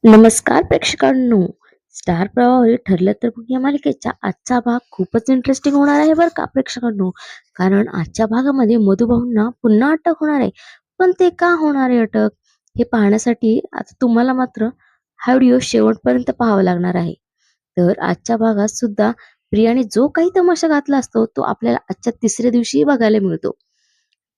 नमस्कार प्रेक्षकांनो. स्टार प्रवाह ठरलं तर मग या मालिकेचा आजचा भाग खूपच इंटरेस्टिंग होणार आहे बरं का प्रेक्षकांनो. कारण आजच्या भागामध्ये मधुभाऊंना पुन्हा अटक होणार आहे. पण ते का होणार आहे अटक, हे पाहण्यासाठी आता तुम्हाला मात्र हा व्हिडिओ शेवटपर्यंत पाहावा लागणार आहे. तर आजच्या भागात सुद्धा प्रियाने जो काही तमाशा घातला असतो तो आपल्याला आजच्या तिसऱ्या दिवशी बघायला मिळतो.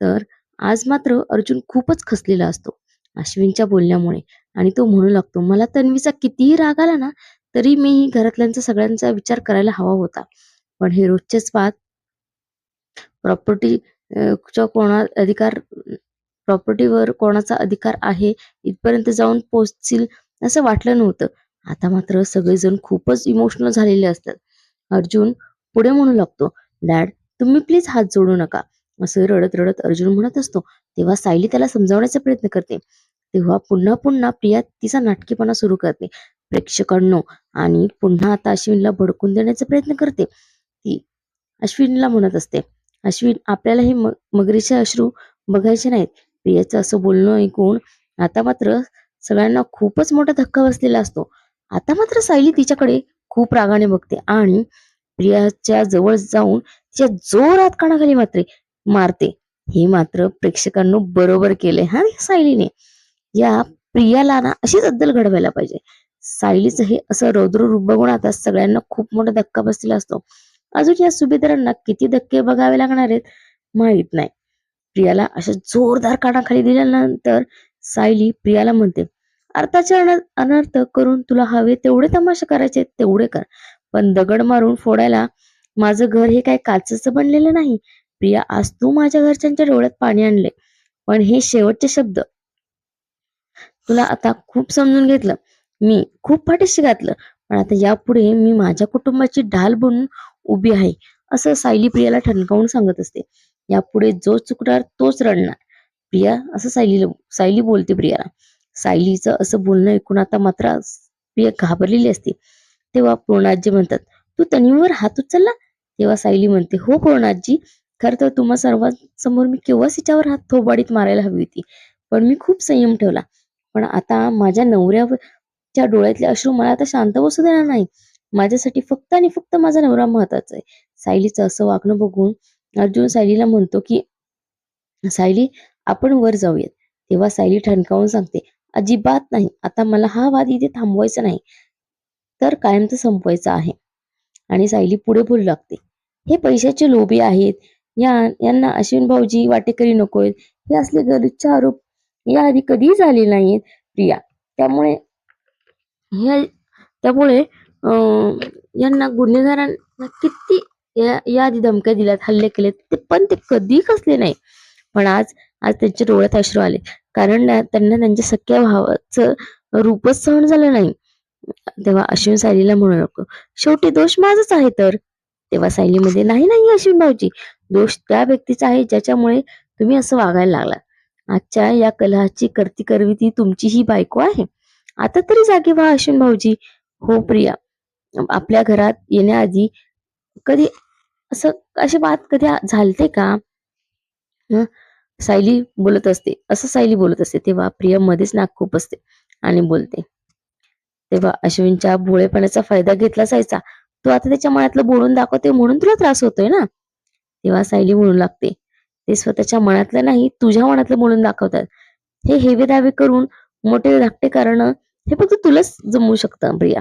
तर आज मात्र अर्जुन खूपच खचलेला असतो अश्विनच्या बोलण्यामुळे. आणि तो म्हणू लागतो, मला तन्वीचा कितीही राग आला ना, तरी मी घरातल्यांचा सगळ्यांचा विचार करायला हवा होता. पण हे रोजचेच वाद, प्रॉपर्टी च्या कोणा अधिकार प्रॉपर्टीवर कोणाचा अधिकार आहे इथपर्यंत जाऊन पोहोचतील असं वाटलं नव्हतं. आता मात्र सगळेजण खूपच इमोशनल झालेले असतात. अर्जुन पुढे म्हणू लागतो, डॅड तुम्ही प्लीज हात जोडू नका, असं रडत रडत अर्जुन म्हणत असतो. तेव्हा सायली त्याला समजावण्याचा प्रयत्न करते. तेव्हा पुन्हा पुन्हा प्रिया तिचा नाटकीपणा सुरू करते प्रेक्षकांनो. आणि पुन्हा आता अश्विनला भडकून देण्याचा प्रयत्न करते. ती अश्विनला म्हणत असते, अश्विन आपल्याला हे मगरीचे अश्रू बघायचे नाहीत. प्रियाचं असं बोलणं ऐकून आता मात्र सगळ्यांना खूपच मोठा धक्का बसलेला असतो. आता मात्र सायली तिच्याकडे खूप रागाने बघते आणि प्रियाच्या जवळ जाऊन तिच्या जोरात कानाखाली मारते. हे मात्र प्रेक्षकांनो बरोबर केलंय हा सायलीने. या प्रियाला ना अशीच अद्दल घडवायला पाहिजे. सायलीचं हे असं रौद्र रूप बघून आता सगळ्यांना खूप मोठा धक्का बसलेला असतो. अजून या सुभेदारांना किती धक्के बघावे लागणार आहेत माहित नाही. प्रियाला अशा जोरदार कानाखाली दिल्यानंतर सायली प्रियाला म्हणते, अर्थाचे अनर्थ करून तुला हवे तेवढे तमाशा करायचे तेवढे कर, पण दगड मारून फोडायला माझं घर हे काय काचेचं बनलेलं नाही. प्रिया आज तू माझ्या घरच्यांच्या डोळ्यात पाणी आणले, पण हे शेवटचे शब्द. तुला आता खूप समजून घेतलं, मी खूप पाठीशी घातलं, पण आता यापुढे मी माझ्या कुटुंबाची ढाल बनून उभी आहे, असं सायली प्रियाला ठणकावून सांगत असते. यापुढे जो चुकणार तोच रडणार. प्रिया असं सायली बोलते प्रियाला. सायलीचं असं बोलणं ऐकून आता मात्र प्रिया घाबरलेली असते. तेव्हा पूर्णाजी म्हणतात, तू तन्वीवर हात उचलला? तेव्हा सायली म्हणते, हो पूर्णाजी, खरं तर तुम्हा सर्वांसमोर मी केव्हाच हिच्यावर हात थोबाडीत मारायला हवी होती, पण मी खूप संयम ठेवला. पण आता माझ्या नवऱ्याच्या डोळ्यातले अश्रू मला आता शांत बसू देणार नाही. माझ्यासाठी फक्त आणि फक्त माझा नवरा महत्वाचा आहे. सायलीचं असं वागणं बघून अर्जुन सायलीला म्हणतो की, सायली आपण वर जाऊयात. तेव्हा सायली ठणकावून सांगते, अजिबात नाही, आता मला हा वाद इथे थांबवायचा नाही, तर कायमचं संपवायचा आहे. आणि सायली पुढे बोलू लागते, हे पैशाचे लोभी आहेत, यांना अश्विन भाऊजी वाटेकरी नकोय. हे असले गलिच्छ आरोप याआधी कधीही झाले नाहीत प्रिया. त्यामुळे हे त्यामुळे यांना गुन्हेगारांना किती याआधी धमक्या दिल्यात, हल्ले केलेत, ते पण ते कधी खचले नाही. पण आज आज त्यांच्या डोळ्यात अश्रू आले, कारण त्यांना त्यांच्या सख्या भावाचं रूपच सहन झालं नाही. तेव्हा अश्विन सायलीला म्हणू नको, शेवटी दोष माझाच आहे तर. तेव्हा सायलीमध्ये, नाही नाही अश्विन भाऊजी, दोष त्या व्यक्तीचा आहे ज्याच्यामुळे तुम्ही असं वागायला लागला. आजच्या या कलहाची करती करवी ती तुमची ही बायको आहे. आता तरी जागे व्हा अश्विन भाऊजी. हो प्रिया, आपल्या घरात येण्याआधी कधी असं अशी बात कधी झालते का? सायली बोलत असते, असं सायली बोलत असते. तेव्हा प्रिया मध्येच नाक खूप असते आणि बोलते, तेव्हा अश्विनच्या भोळेपणाचा फायदा घेतला जायचा. तू आता त्याच्या मनातलं बोलून दाखवते म्हणून तुला त्रास होतोय ना? तेव्हा सायली म्हणू लागते, ते स्वतःच्या मनातलं नाही तुझ्या मनातलं बोलून दाखवतात. हे हेवे दावे करून मोठे धाकटे कारण हे फक्त तुलाच जमवू शकतं प्रिया.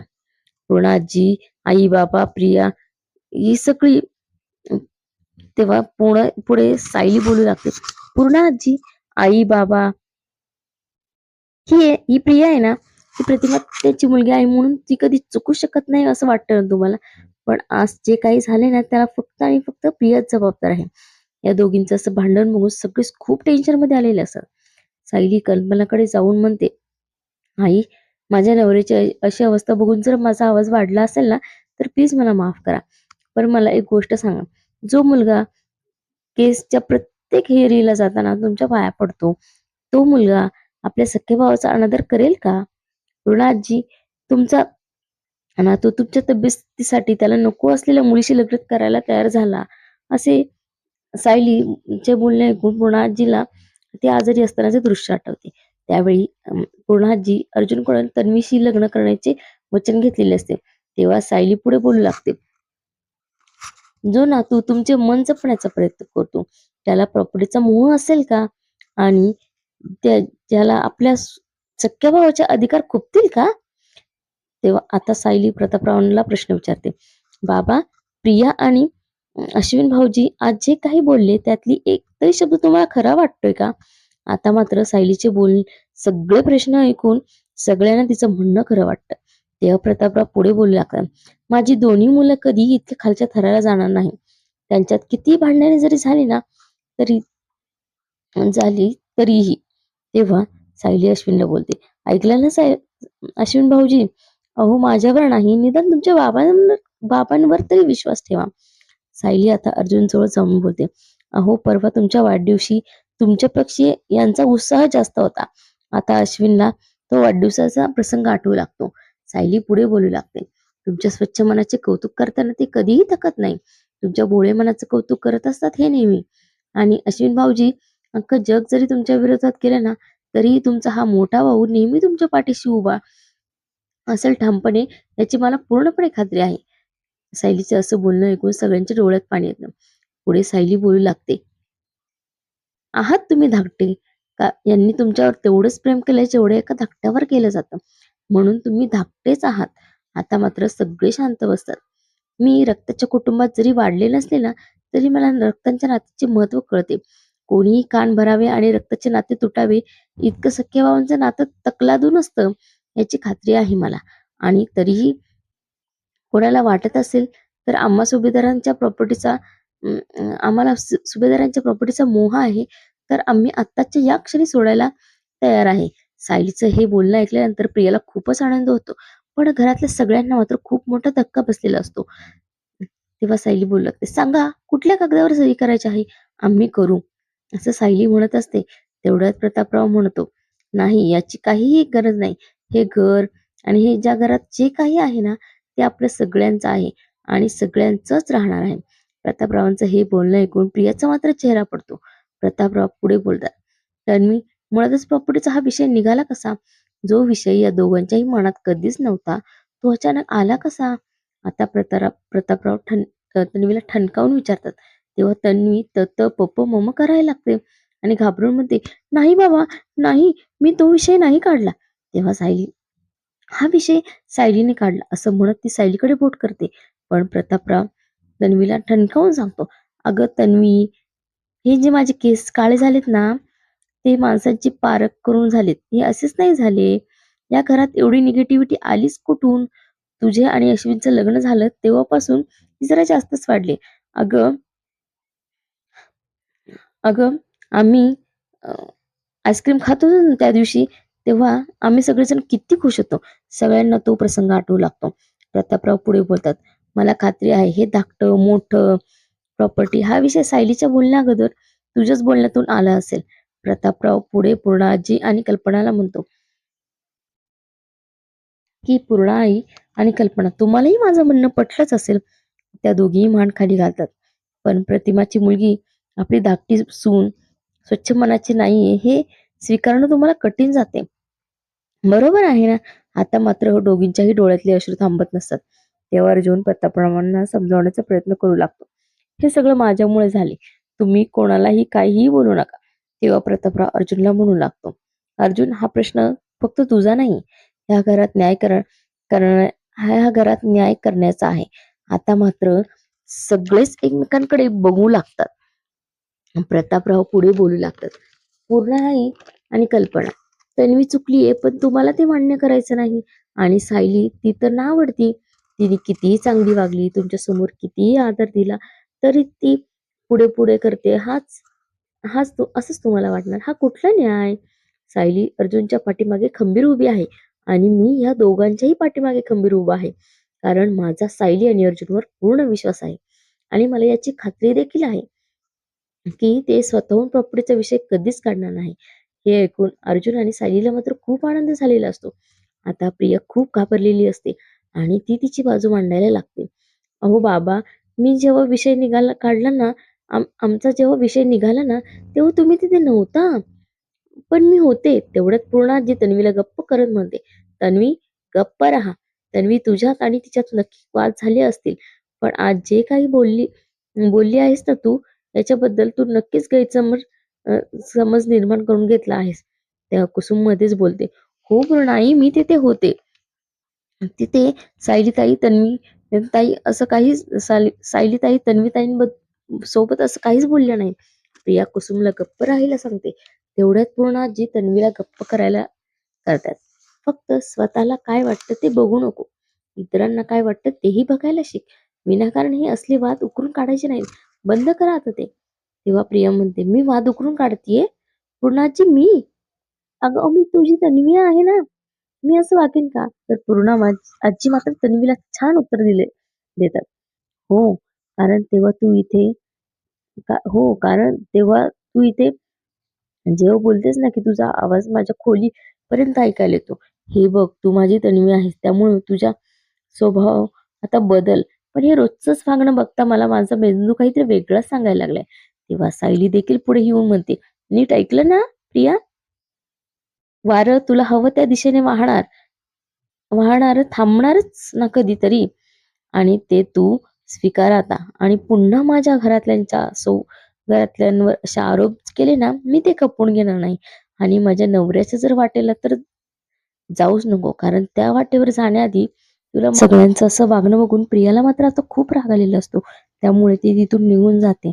पूर्ण आजी, आई बाबा, प्रिया ही सगळी. तेव्हा पुढे सायली बोलू लागते, पूर्ण आजी, आई बाबा, ही प्रिया आहे ना, ती प्रतिमा त्याची मुलगी आहे म्हणून ती कधी चुकू शकत नाही असं वाटतं ना तुम्हाला? पण आज जे काही झाले ना त्याला फक्त आणि फक्त प्रियाच जबाबदार आहे. या दोघींचं असं भांडण बघून सगळेच खूप टेन्शन मध्ये आलेले असतात. सायली कल्पनाकडे जाऊन म्हणते, आई, माझ्या नवऱ्याची अशी अवस्था बघून जर माझा आवाज वाढला असेल ना, तर प्लीज मला माफ करा. पण मला एक गोष्ट सांगा, जो मुलगा केसच्या प्रत्येक हेरीला जाताना तुमच्या पाया पडतो, तो मुलगा आपल्या सख्या भावाचा अनादर करेल का? आजी, तुमचा तो तुमच्या तब्येतीसाठी त्याला नको असलेल्या मुलीशी लग्न करायला तयार झाला, असे सायलीचे बोलणे ऐकून आजीला ते आजारी असतानाचे दृश्य आठवते. त्यावेळी पूर्णाजी अर्जुनकडून तन्वीशी लग्न करण्याचे वचन घेतलेले असते. तेव्हा सायली पुढे बोलू लागते, जो नातू तुमचे मन जपण्याचा प्रयत्न करतो त्याला प्रॉपर्टीचा मोह असेल का? आणि त्याला आपल्या सख्या भावाचे अधिकार खुपतील का? तेव्हा आता सायली प्रतापरावांना प्रश्न विचारते, बाबा, प्रिया आणि अश्विन भाऊजी आज जे काही बोलले त्यातली एकही शब्द तुम्हाला खरा वाटतोय का? आता मात्र सायलीचे सगळे प्रश्न ऐकून सगळ्यांना तिचं म्हणणं खरं वाटतं. तेव्हा प्रतापराव पुढे बोलू लागतात, माझी दोन्ही मुलं कधी इतक्या खालच्या थराला जाणार नाही. त्यांच्यात किती भांडणे जरी झाली ना तरी झाली तरीही. तेव्हा सायली अश्विनला बोलते, ऐकलं ना अश्विन भाऊजी, अहो माझ्यावर नाही निदान तुमच्या बाबांवर तरी विश्वास ठेवा. सायली आता अर्जुन जवळ जाऊन बोलते, अहो परवा तुमच्या वाढदिवशी तुमच्यापेक्षा यांचा उत्साह जास्त होता. आता अश्विनला तो वाढदिवसाचा प्रसंग आठवू लागतो. सायली पुढे बोलू लागते, तुमच्या स्वच्छ मनाचे कौतुक करताना ते कधीही थकत नाही. तुमच्या भोळे मनाचं कौतुक करत असतात हे नेहमी. आणि अश्विन भाऊजी, अख्खं जग जरी तुमच्या विरोधात केलं ना तरीही तुमचा हा मोठा भाऊ नेहमी तुमच्या पाठीशी उभा असेल ठामपणे, याची मला पूर्णपणे खात्री आहे. सायलीचं असं बोलणं ऐकून सगळ्यांच्या डोळ्यात पाणी येतं. पुढे सायली बोलू लागते, आहात तुम्ही धाकटे का? यांनी तुमच्यावर तेवढंच प्रेम केलंय जेवढं एका धाकट्यावर केलं जातं, म्हणून तुम्ही धाकटेच आहात. आता मात्र सगळे शांत बसतात. मी रक्ताच्या कुटुंबात जरी वाढले नसले ना तरी मला रक्ताच्या नात्याचे महत्व कळते. कोणीही कान भरावे आणि रक्ताचे नाते तुटावे इतकं सख्या भावांचं नातं तकलादून असतं याची खात्री आहे मला. आणि तरीही कोणाला वाटत असेल तर आम्हाला सुभेदारांच्या प्रॉपर्टीचा मोह आहे तर आम्ही आत्ताच्या या क्षणी सोडायला तयार आहे. सायलीचं हे बोलणं ऐकल्यानंतर प्रियाला खूपच आनंद होतो, पण घरातल्या सगळ्यांना मात्र खूप मोठा धक्का बसलेला असतो. तेव्हा सायली बोलू लागते, सांगा कुठल्या कागदावर सही करायची आहे, आम्ही करू, असं सायली म्हणत असते. तेवढ्यात प्रतापराव म्हणतो, नाही, याची काहीही गरज नाही. हे घर आणि हे ज्या घरात जे काही आहे ना ते आपल्या सगळ्यांचं आहे आणि सगळ्यांचंच राहणार आहे. प्रतापरावांचं हे बोलणं ऐकून प्रियाचा मात्र चेहरा पडतो. प्रतापराव पुढे बोलतात, तन्वी, मुळातच प्रॉपर्टीचा हा विषय निघाला कसा? जो विषय या दोघांच्याही मनात कधीच नव्हता तो अचानक आला कसा? आता प्रतापराव तन्वीला ठणकावून विचारतात. तेव्हा तन्वी तत पप मम करायला लागते आणि घाबरून म्हणते, नाही बाबा, नाही, मी तो विषय नाही काढला. तेव्हा सायली, हा विषय सायलीने काढला असं म्हणत ती सायलीकडे बोट करते. पण प्रतापराव तन्वीला ठणकावून सांगतो, अगं तन्वी, हे जे माझे केस काळे झालेत ना ते माणसांची पारख करून झालेत, हे असेच नाही झाले. या घरात एवढी निगेटिव्हिटी आलीच कुठून? तुझे आणि अश्विनचं लग्न झालं तेव्हापासून ती जरा जास्तच वाढली. अगं अगं आम्ही आईस्क्रीम खात होतो ना त्या दिवशी, तेव्हा आम्ही सगळेजण किती खुश होतो. सगळ्यांना तो प्रसंग आठवू लागतो. प्रतापराव पुढे बोलतात, मला खात्री आहे हे धाकटं मोठं प्रॉपर्टी हा विषय सायलीच्या बोलण्या अगोदर तुझ्याच बोलण्यातून आला असेल. प्रतापराव पुढे पूर्णाजी आणि कल्पनाला म्हणतो, की पूर्णा आई आणि कल्पना, तुम्हालाही माझं म्हणणं पटलंच असेल. त्या दोघीही मान खाली घालतात. पण प्रतिमाची मुलगी आपली धाकटी सून स्वच्छ मनाची नाहीये हे स्वीकारणं तुम्हाला कठीण जाते. बरोबर आहे ना? आता मात्र दोघींच्याही डोळ्यातले अश्रू थांबत नसतात. तेव्हा अर्जुन प्रतापरावांना समजावण्याचा प्रयत्न करू लागतो. हे सगळं माझ्यामुळे झाले. तुम्ही कोणालाही काहीही बोलू नका. तेव्हा प्रतापराव अर्जुनला म्हणू लागतो, अर्जुन, हा प्रश्न फक्त तुझा नाही. ह्या घरात करण ह्या घरात न्याय करण्याचा आहे. आता मात्र सगळेच एकमेकांकडे बघू लागतात. प्रतापराव पुढे बोलू लागतात, पूर्णाई आणि कल्पना, तन्वी चुकलीये पण तुम्हाला ते मान्य करायचं नाही. आणि सायली, ती तर नावडती, तिने कितीही चांगली वागली, तुमच्या समोर कितीही आदर दिला तरी ती पुढे पुढे करते, असंच तुम्हाला वाटणार. हा कुठला न्याय? सायली अर्जुनच्या पाठीमागे खंबीर उभी आहे आणि मी या दोघांच्याही पाठीमागे खंबीर उभा आहे, कारण माझा सायली आणि अर्जुनवर पूर्ण विश्वास आहे. आणि मला याची खात्री देखील आहे की ते स्वतःहून प्रॉपर्टीचा विषय कधीच काढणार नाही. हे ऐकून अर्जुन आणि सायलीला मात्र खूप आनंद झालेला असतो. आता प्रिया खूप घाबरलेली असते आणि ती तिची बाजू मांडायला लागते. अहो बाबा, मी जेव्हा विषय निघाला काढला ना आमचा जेव्हा विषय निघाला ना तेव्हा तुम्ही तिथे नव्हता. पण मी होते. तेवढ्यात पूर्णाजी तन्वीला गप्प करत म्हणते, "तन्वी, गप्प राहा. तन्वी, तुझ्यात आणि तिच्यात नक्की वाद झाले असतील. पण आज जे काही बोलली आहेस ना तू, याच्याबद्दल तू नक्कीच समज निर्माण करून घेतला आहेस." तेव्हा कुसुम मध्येच बोलते, "हो नाही, मी तिथे होते. तिथे सायलीताई, ताई असं काहीच सायलीताई, सोबत असं काहीच बोलल्या नाही." प्रिया कुसुमला गप्प राहायला सांगते. तेवढ्यात पूर्ण आजी तन्वीला गप्प करायला करतात. फक्त स्वतःला काय वाटतं ते बघू नको. इतरांना काय वाटतं तेही बघायला शिक. विनाकारण हे असले वाद उकरून काढायचे नाहीत. बंद करा आता ते. तेव्हा प्रिया म्हणते, "मी वाद उकरून काढतीये? पूर्णाजी मी? अगं मी तुझी तन्वी आहे ना. मी असं वागेन का?" तर आजी मात्र तन्वीला छान उत्तर देतात. "हो, कारण तेव्हा तू इथे कारण तेव्हा तू इथे जेव्हा बोलतेस ना, की तुझा आवाज माझ्या खोलीपर्यंत ऐकायला येतो. हे बघ, तू माझी तन्वी आहेस. त्यामुळे तुझा स्वभाव आता बदल. पण हे रोजचंच वागणं बघता मला माझा मेंदू काहीतरी वेगळंच सांगायला लागलाय." तेव्हा सायली देखील पुढे येऊन म्हणते, "नीट ऐकलं ना प्रिया? वारं तुला हवं त्या दिशेने वाहणारं थांबणारच ना कधीतरी. आणि ते तू स्वीकार आता. आणि पुन्हा माझ्या घरातल्यांवर असे आरोप केले ना, मी ते खपवून घेणार नाही. आणि माझ्या नवऱ्याच्या जर वाटेला तर जाऊच नको. कारण त्या वाटेवर जाण्याआधी तुला सगळ्यांचं असं वागणं बघून प्रियाला मात्र आता खूप राग आलेला असतो. त्यामुळे ती तिथून निघून जाते.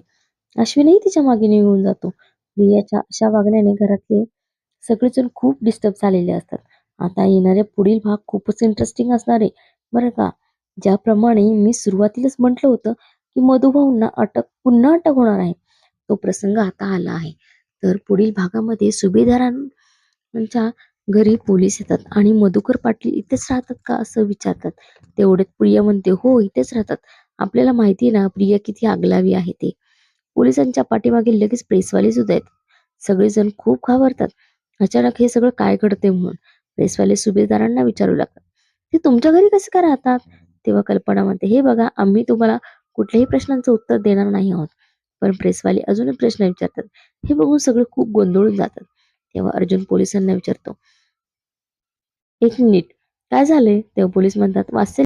अश्विनही तिच्या मागे निघून जातो. प्रियाच्या अशा वागण्याने घरातले सगळेजण खूप डिस्टर्ब झालेले असतात. आता येणारे पुढील भाग खूपच इंटरेस्टिंग असणार आहे, बरं का. ज्याप्रमाणे मी सुरुवातीलाच म्हटलं होतं, की मधुभाऊंना पुन्हा अटक होणार आहे. तो प्रसंग आता आला आहे. तर पुढील भागामध्ये सुभेदारांच्या घरी पोलीस येतात आणि मधुकर पाटील इथेच राहतात का असं विचारतात. तेवढ्यात प्रिया म्हणते, "हो, इथेच राहतात. आपल्याला माहिती आहे ना प्रिया किती आगलावी आहे ते." पोलिसांच्या पाठीमागे लगेच प्रेसवाले सुद्धा आहेत. सगळेजण खूप घाबरतात. अचानक हे सगळं काय घडते म्हणून. प्रेसवाले सुभेदारांना विचारू लागतात, "ते तुमच्या घरी कसे काय राहतात?" तेव्हा कल्पना म्हणते, "हे बघा, आम्ही तुम्हाला कुठल्याही प्रश्नांचं उत्तर देणार नाही आहोत." पण प्रेसवाले अजूनही प्रश्न विचारतात. हे बघून सगळे खूप गोंधळून जातात. तेव्हा अर्जुन पोलिसांना विचारतो, "एक मिनिट, काय झालंय?" तेव्हा पोलीस म्हणतात, "वात्सल